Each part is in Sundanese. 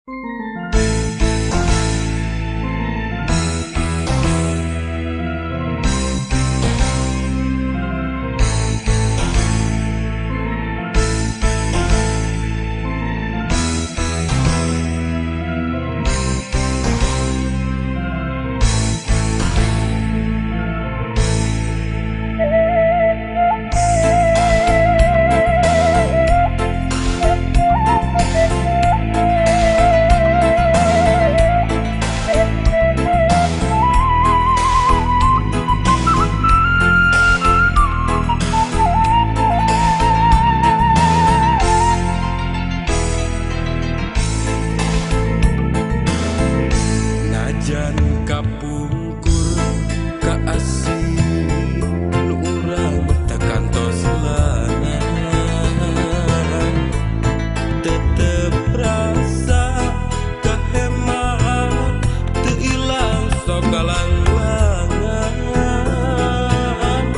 Najan kapungkur kaasih nu urang tekantos langan tetep rasa kahemat teu ilang sok galanglangan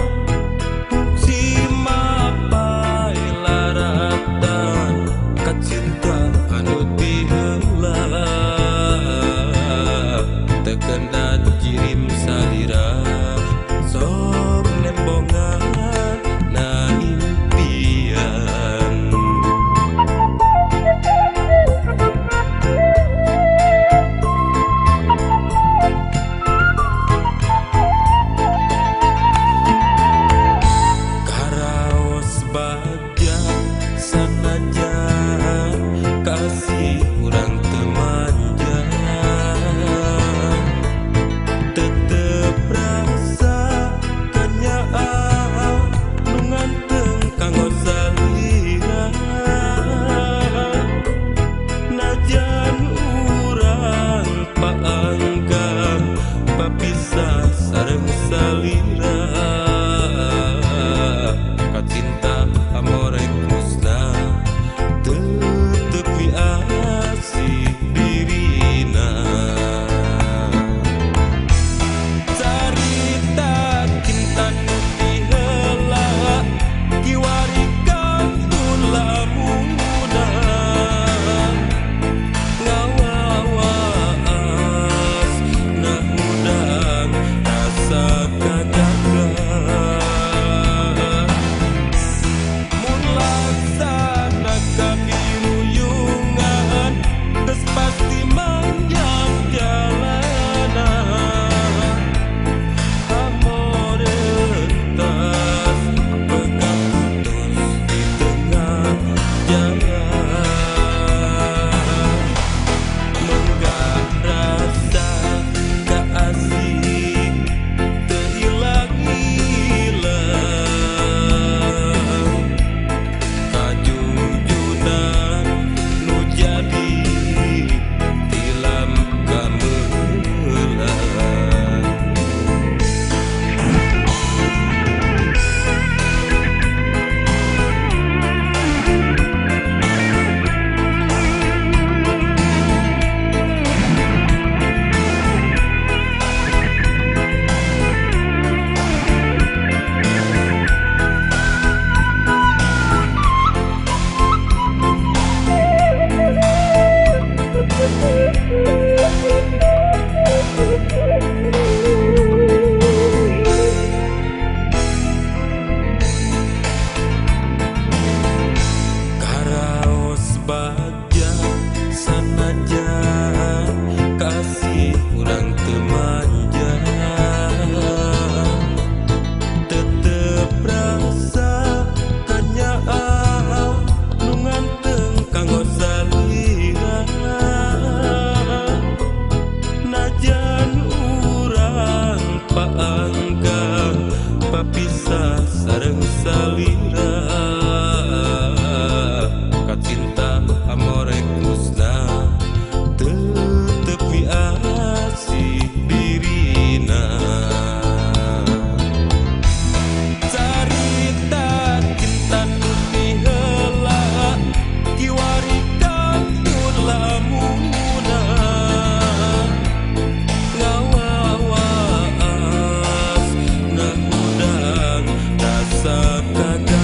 si mapai laratan kacinta anu tiheula tekendan jirim salira sok nembongan na impian karaos bagja sanajan kasih urang teu manja tetep rasa kanyaan nu nganteng kanggo salira najan urang paangka papisah sareng salira kacinta amore musnah tetep asih dirina carita cinta nu tiheula kiwari kantun lamunan ngawawas nah mudan rasa kagagahan mun laksana kabiruyungan geus pasti manjang jalanan amoritas pegang putus di tengah jalan menggah rasa kaasih teu ilang-ilang kajujunan nu jadi tilam gamelan karaos bagja sanajan kasih urang teu manja tetep rasa kanyaan nu nganteng kanggo salira najan urang paangka papisah sareng salira kacinta amore musnah tetep asih dirina carita cinta nu tiheula kiwari kantun lamunan ngawawas nah mudan rasa kagagahan